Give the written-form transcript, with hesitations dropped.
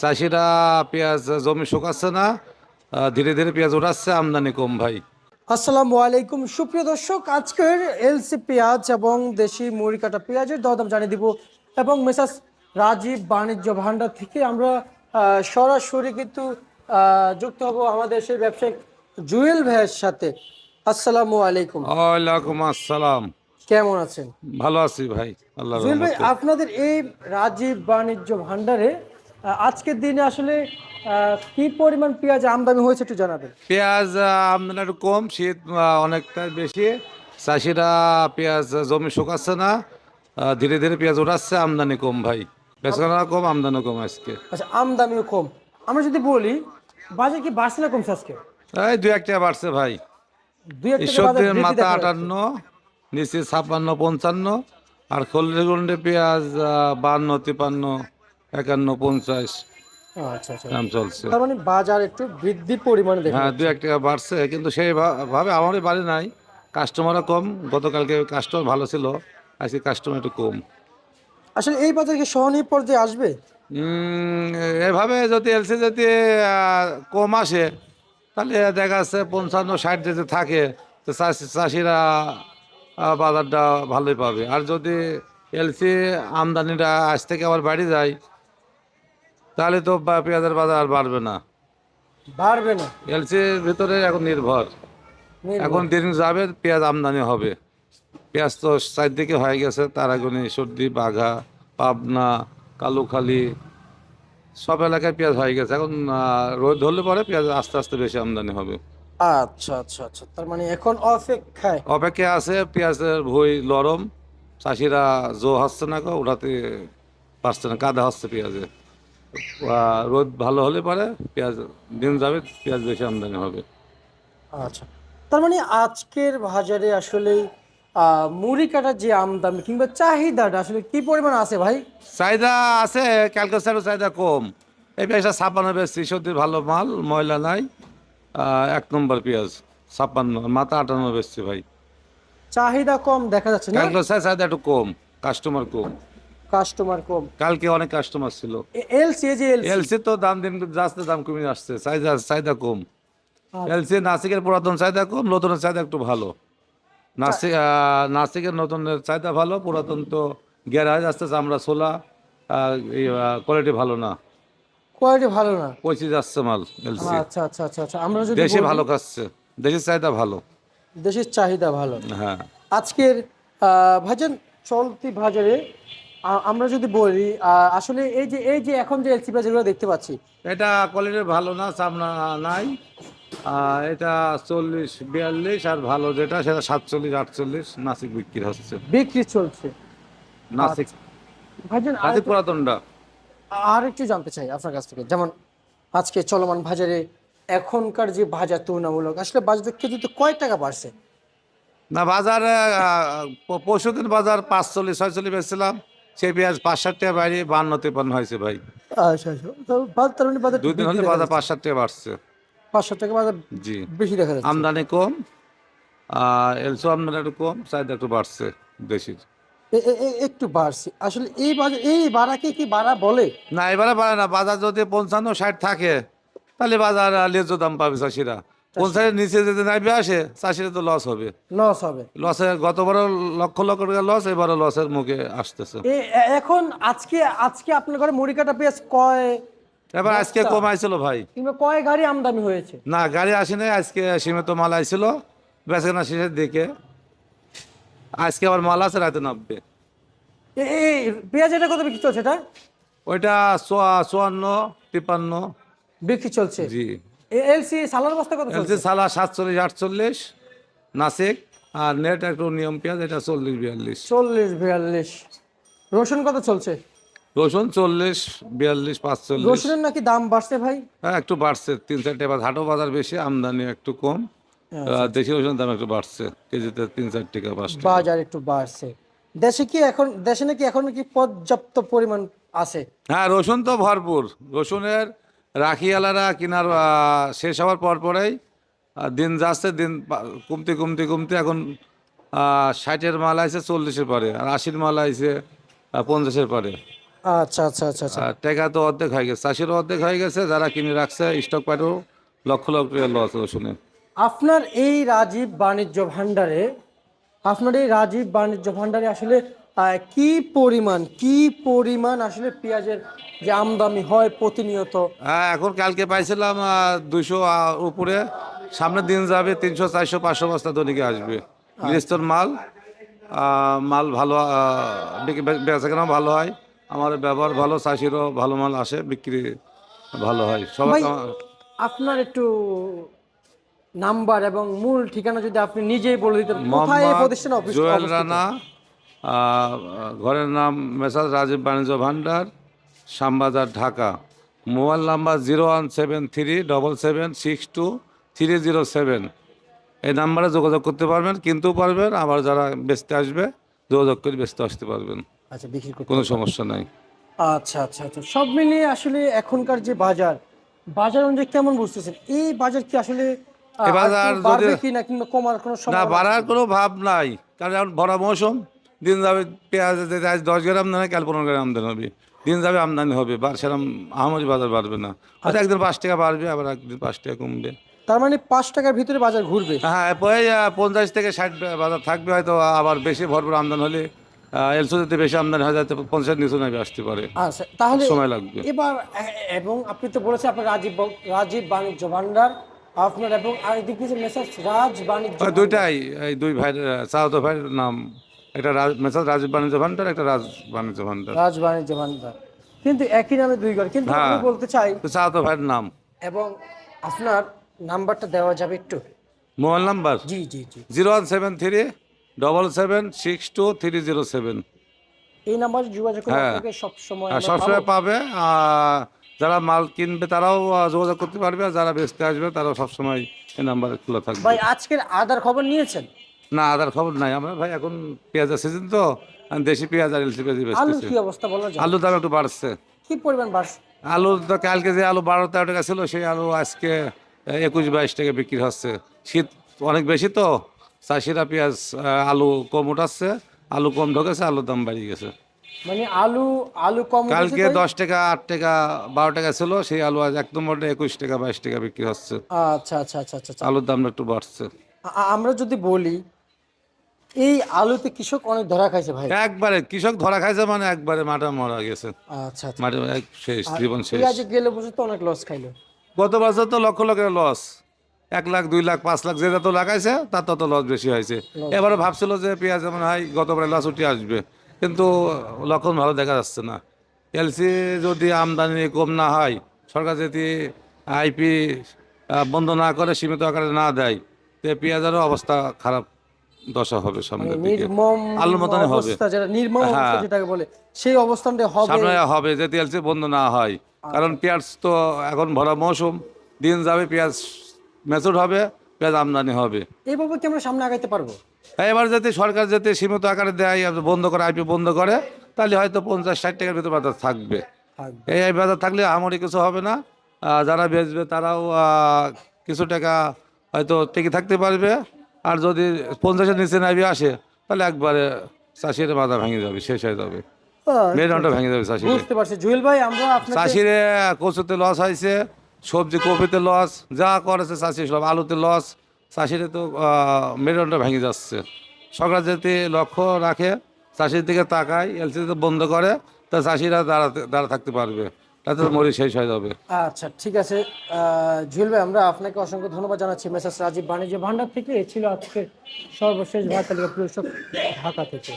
চাষিরা পেঁয়াজ জমি শুকাচ্ছে না, ধীরে ধীরে পেঁয়াজ উঠাচ্ছে, আমদানি কম ভাই। আসসালামু আলাইকুম সুপ্রিয় দর্শক, আজকের এলসি পেঁয়াজ এবং দেশি মুড়ি কাটা পেঁয়াজের দরদাম জানিয়ে দিব এবং মেসাস রাজীব বাণিজ্য ভান্ডার থেকে আমরা সরাসরি কিন্তু যুক্ত হব আমাদের সেই ব্যবসায়িক জুয়েল ভাইয়ের সাথে। আসসালামু আলাইকুম। ওয়ালাইকুম আসসালাম। কেমন আছেন? ভালো আছি ভাই, আল্লাহর জুয়েল ভাই, রহমতে। আপনাদের এই রাজীব বাণিজ্য ভান্ডারে আজকের দিনে আসলে কি পরিমাণ পেঁয়াজ আমদানি হয়েছে একটু জানাবেন। পেঁয়াজ আমদানি একটু কম, শীত অনেকটাই বেশি। চাষিরা পেঁয়াজ জমি শুকাচ্ছে না, ধীরে ধীরে পেঁয়াজ উঠাচ্ছে, আমদানি কম ভাই। বেচাকেনা কম, আমদানি কম আজকে। আচ্ছা, আমদানিও কম। আমরা যদি বলি বাজার কি বাড়ছে না কমছে আজকে? এই দু এক টাকা বাড়ছে ভাই। দুই এক টাকা বাজার ঈশ্বরদীর বৃদ্ধি মাথা দেখা যাচ্ছে। 58, নিচে 56, 55, আর খল্লিগন্ডে পেঁয়াজ 52, 53, 51, 50 আচ্ছা আচ্ছা, দাম চলছে। তার মানে বাজার একটু বৃদ্ধির পরিমাণে দেখা হ্যাঁ, দু যাচ্ছে। এক টাকা বাড়ছে, কিন্তু সেই ভাবে আমারই বাড়ি নাই। কাস্টমারও কম। গতকালকে কাস্টমার ভালো ছিল, আজকে কাস্টমার একটু কম। আসলে এই বাজার কি সহনীয় পর্যায়ে আসবে? উম, এভাবে যদি এলসি যদি কম আসে, তাহলে দেখা যাচ্ছে 55, 60 যদি থাকে, তো চাষিরা বাজারটা ভালোই পাবে। আর যদি এলসি আমদানিটা আজ থেকে আবার বাড়ি যায়, তাহলে তো পেঁয়াজের বাজার আর বাড়বে না। বাড়বে না? এলসির ভিতরে এখন নির্ভর। এখন নির্ভর। দিন যাবে, পেঁয়াজ আমদানি হবে। পেঁয়াজ তো চারদিকে হয়ে গেছে, তারাগনি, সর্দি, বাঘা, পাবনা, কালুখালী, সব এলাকায় পেঁয়াজ হয়ে গেছে। এখন রোদ ধরলে পরে পেঁয়াজ আস্তে আস্তে বেশি আমদানি হবে। আচ্ছা আচ্ছা আচ্ছা, তার মানে এখন অপেক্ষায়। অপেক্ষা আছে, পেঁয়াজের ভুঁই নরম। চাষিরা জো হচ্ছে না, ওঠাতে পারছে না, কাদা হচ্ছে পেঁয়াজে। রোদ ভালো হলে পরে পেঁয়াজ দিন যাবে, পেঁয়াজ বেশি আমদানি হবে। আচ্ছা, তার মানে আজকের বাজারে আসলে মুড়ি কাটার যে আমদানি কিংবা চাহিদাটা আসলে কি পরিমাণ আছে ভাই? চাহিদা আছে, ক্যালকাসারও চাহিদা কম। এই পেঁয়াজটা 56 বেশি, সত্যি ভালো মাল, ময়লা নাই। 1 নম্বর পেঁয়াজ 56, মাথা 58 বেশি ভাই। চাহিদা কম দেখা যাচ্ছে না? ক্যালকাসার চাহিদা একটু কম, কাস্টমার কম। কাস্টমার কম। কালকে অনেক কাস্টমার ছিল। এলসি, এই যে এলসি। এলসি তো দাম দিন যাচ্ছে, দাম কমে আসছে, চাহিদা চাহিদা কম। এলসি নাসিকের পুরাতন চাহিদা কম, নতুনের চাহিদা একটু ভালো। নাসিকের নতুনের চাহিদা ভালো, পুরাতন তো গ্যারাজ আসতেছে, আমরা ছোলা কোয়ালিটি ভালো না, কোয়ালিটি ভালো না? পচে যাচ্ছে মাল এলসি। আচ্ছা আচ্ছা আচ্ছা আচ্ছা, আমরা যদি দেশে বলি ভালো খাচ্ছে, দেশের চাহিদা ভালো। দেশের চাহিদা ভালো। হ্যাঁ, আজকের ভাইজান চলতি বাজারে আমরা যদি বলি আসলে এই যে এখন যে এলসি বাজারগুলো দেখতে পাচ্ছি। এটা কোয়ালিটি ভালো না, সামনা নাই। এটা 40, 42, আর ভালো যেটা সেটা 47, 48 নাসিক বিক্রি হচ্ছে। বিক্রি চলছে। নাসিক, আচ্ছা ভাইজান, নাসিক পুরাতনটা। আর একটু জানতে চাই আপনার কাছ থেকে, যেমন আজকে চলমান বাজারে এখনকার যে বাজার তুলনামূলক আসলে বাজার কেজিতে কয় টাকা বাড়ছে? না, বাজারে পরশু দিন বাজার 45, 46 বেচছিলাম। সেই পেঁয়াজ 5-7 টাকা বাইরে 52, 53 হয়েছে ভাই। আচ্ছা আচ্ছা, তার মানে বাজার একটু 2 দিন বৃদ্ধি হলে দেখা বাজার যাচ্ছে। 5-7 টাকা বাড়ছে। 500 টাকা বাজার জি, বেশি দেখা যাচ্ছে। আমদানি কম। আর এলসো আমদানি একটু কম, চাহিদা একটু বাড়ছে দেশির। একটু বাড়ছে আসলে এই বাজার, এই বাড়াকে কি বাড়া বলে? না, এবারে বাড়ে না। বাজার যদি 55, 60 থাকে, তাহলে বাজার ন্যায্য দাম পাবে চাষিরা। চাষি 50-এর নিচে যদি নামবে আসে, চাষিরা তো লস হবে। লস হবে। লসে গতবারও লক্ষ লক্ষ টাকা লস, এবারও লসের মুখে আসতেছে। এখন আজকে আজকে আপনার ঘরে মুড়ি কাটা পেঁয়াজ কয় এবার আজকে বস্তা কমাইছিল ভাই। কিংবা কয় গাড়ি আমদানি হয়েছে? না, গাড়ি আসে নাই, আজকে সীমিত মাল আইছিল, বেচাকেনা শেষের দিকে। আজকে আবার মাল আছে, রাতে নামবে। এই পেঁয়াজ এটা কত বিক্রি চলছে এটা? ওইটা 54, 53। বিক্রি চলছে। জি। এলসি সালার বস্তা কত এলসি চলছে? সালা 47, 48 নাসিক। আর নেট একটু নিয়ম পেঁয়াজ, এটা 40, 42। 40, 42। রসুন কত চলছে? রসুন 40, 42, 45। রসুনের নাকি দাম বাড়ছে ভাই? হ্যাঁ, একটু বাড়ছে 3-4 টাকা। হাটও বাজার বেশি, আমদানি একটু কম। আচ্ছা, দেশি রসুনের দাম একটু বাড়ছে, কেজিতে 3-4 টাকা, 5 টাকা। বাজার একটু বাড়ছে। দেশে নাকি এখন কি পর্যাপ্ত পরিমাণ আছে? হ্যাঁ, রসুন তো ভরপুর। রসুনের রাখিয়ালারা কিনার শেষ হওয়ার পর পরেই দিন যাচ্ছে, দিন কমতে কমতে কমতে এখন 60-এর মাল আইছে 40-এর পরে, আর 80-এর মাল আইছে 50-এর পরে। আচ্ছা আচ্ছা আচ্ছা আচ্ছা। আর টাকা তো অর্ধেক হয়ে গেছে, চাষিরও অর্ধেক হয়ে গেছে, যারা কিনে রাখছে স্টক পাইলেও লক্ষ লক্ষ টাকা লস রসুনে। আপনার এই রাজীব বাণিজ্য ভান্ডারে আপনার এই রাজীব বাণিজ্য ভান্ডারে আসলে কি পরিমাণ আসলে পেঁয়াজের যে আমদানি হয় প্রতিনিয়ত? হ্যাঁ, এখন কালকে পাইছিলাম 200 উপরে। সামনের দিন যাবে 300 400 500 বস্তা দৈনিকে আসবে। গৃহস্থর মাল, মাল ভালো, বেচাকেনা ভালো হয়, আমার ব্যবহার ভালো, চাষিরও ভালো মাল আসে, বিক্রি ভালো হয় সবার। ভাই, আপনার একটু নাম্বার এবং মূল ঠিকানা যদি আপনি নিজেই বলে দিতেন, কোথায় এই মোহাম্মদ প্রতিষ্ঠান অফিস জুয়েল অবস্থিত? রানা, ঘরের নাম Messrs Rajib Banijya Bhandar, Shyambazar, Dhaka. Mobile number 0177377623007। এই নাম্বারে যোগাযোগ করতে পারবেন, কিনতেও পারবেন, আবার যারা বেচতে আসবে যোগাযোগ করে বেচতে আসতে পারবেন, আচ্ছা, বিক্রি করতে কোনো হবে। সমস্যা নাই। আচ্ছা আচ্ছা আচ্ছা, সব মিলিয়ে আসলে এখনকার যে বাজার অনুযায়ী কেমন বুঝতেছেন? এই বাজার কি আসলে এবার আরেকটু আর যদি বাড়বে কি না, কিংবা কমার কোনো না, সম্ভাবনা বাড়ার আছে? কোনো ভাব নাই, কারণ এখন ভরা মৌসুম। দিন যাবে পেঁয়াজ যদি আজ 10 গ্রাম আমদানি, কাল 15 গ্রাম আমদানি হবে। দিন যাবে আমদানি হবে, সেরকম আহামরি বাজার বাড়বে না। হয়তো একদিন 5 টাকা বাড়বে, আবার একদিন 5 টাকা কমবে। তার মানে 5 টাকার ভিতরে বাজার ঘুরবে। হ্যাঁ, এরপরে 50 থেকে 60 বাজার থাকবে হয়তো। আবার বেশি ভরপুর আমদানি হলে, এলসো যদি বেশি আমদানি হয় যাতে 50 নিচু নামে আসতে পারে, আচ্ছা, তাহলে সময় লাগবে। এবার এবং আপনি তো বলেছেন আপনার রাজীব বাণিজ্য ভান্ডার, আপনার এবং আরেকদিকে যে মেসার্স রাজ বাণিজ্য ভান্ডার। দুইটাই, এই দুই ভাই, চাওতো ভাইয়ের নাম। একটা মেসাজ রাজীব বাণিজ্য ভান্ডার, একটা রাজ বাণিজ্য ভান্ডার। রাজ বাণিজ্য ভান্ডার, কিন্তু একই নামে দুই ঘর, কিন্তু আমি হ্যাঁ, বলতে চাই, তো চাওতো ভাইয়ের নাম। এবং আপনার নাম্বারটা দেওয়া যাবে একটু? মোবাইল নাম্বার জি জি জি। 01737723007। এই নাম্বারে যোগাযোগ করে হ্যাঁ, আপনাকে সব সময় সবসময় পাবে। যারা মাল কিনবে তারাও যোগাযোগ করতে পারবে, আর যারা বেচতে আসবে তারাও সবসময় এই নাম্বার খোলা থাকবে। ভাই, আজকের আদার খবর নিয়েছেন? না, আদার খবর নাই আমরা ভাই, এখন পেঁয়াজের সিজন তো, দেশি পেঁয়াজ আর এলসি পেঁয়াজ আলুর বেচতেছে। কি অবস্থা বলা যায়? আলুর দাম একটু বাড়ছে। কি পরিমাণ বাড়ছে? আলু তো কালকে যে আলু 12-13 টাকা ছিল, সেই আলু আজকে 21-22 টাকা বিক্রি হচ্ছে। শীত অনেক বেশি তো, চাষিরা পেঁয়াজ, আলু কম উঠাচ্ছে, আলু কম ঢোকেছে, আলুর দাম বাড়িয়ে গেছে। মানে আলু আলু কম উঠেছে কালকে তাই? 10 টাকা, 8 টাকা, 12 টাকা ছিল, সেই আলু আজ এক নম্বরটা 21 টাকা 22 টাকা বিক্রি হচ্ছে। আচ্ছা আচ্ছা আচ্ছা আচ্ছা আচ্ছা। আলুর দামটা একটু বাড়ছে। আমরা যদি বলি, এই আলুতে কৃষক অনেক ধরা খাইছে ভাই। একবারে কৃষক ধরা খাইছে, মানে একবারে মাঠে মরা গেছে। আচ্ছা আচ্ছা। মাঠে শেষ, আর জীবন শেষ। পেঁয়াজে গেলে বছর তো অনেক লস খাইলো। গত বছর তো লক্ষ লক্ষের লস, 1 লাখ 2 লাখ 5 লাখ যে যত লাগাইছে তার তত লস বেশি হয়েছে। এবারে ভাবছিল যে পেঁয়াজ মনে হয় গতবারে লস উঠে আসবে, কিন্তু লক্ষণ ভালো দেখা যাচ্ছে না। এলসি যদি আমদানি কম না হয়, সরকার যদি আইপি বন্ধ না করে, সীমিত আকারে না দেয়, তো পেঁয়াজেরও অবস্থা খারাপ, দশা হবে মানে সামনের দিকে। নির্মম আলুর মতনই হবে। অবস্থা, যেটা নির্মম অবস্থা হ্যাঁ, যেটাকে বলে, সেই অবস্থানটা হবে। সামনে হবে যদি এলসি বন্ধ না হয়। কারণ পেঁয়াজ তো এখন ভরা মৌসুম, দিন যাবে পেঁয়াজ ম্যাচুর হবে, পেঁয়াজ আমদানি হবে। এইভাবে কি আমরা সামনে আগাইতে পারবো? এবার যদি সরকার যদি সীমিত আকারে দেয়, বন্ধ করে, আইপি বন্ধ করে, তাহলে হয়তো 50-60 টাকার ভিতরে বাজার থাকবে। থাকবে। এই বাজার থাকলে আমারই কিছু হবে না। যারা বেচবে তারাও কিছু টাকা হয়তো টিকে থাকতে পারবে। আর যদি 50-এর নিচে নাইবে আসে, তাহলে একবারে চাষির মাথা ভেঙে যাবে, শেষ হয়ে যাবে, মেরুদণ্ড ভেঙে যাবে চাষির। বুঝতে পারছি জুয়েল ভাই, আমরা আপনাকে চাষিরে কচুতে লস হয়েছে, সবজি কপিতে লস, যা করেছে চাষি সব, আলুতে লস। চাষিরে তো মেরুদণ্ড ভেঙে যাচ্ছে। সরকার যদি লক্ষ্য রাখে, চাষির দিকে তাকায়, এলসি বন্ধ করে, তা চাষিরা দাঁড়া থাকতে পারবে, তাতে তো মরি শেষ হয়ে যাবে। আচ্ছা, ঠিক আছে। জুয়েল ভাই, আমরা আপনাকে অসংখ্য ধন্যবাদ জানাচ্ছি মেসার্স রাজীব বাণিজ্য ভান্ডার থেকে। এ ছিল আজকে সর্বশেষ ভারতালিকা কৃষক, ঢাকা থেকে।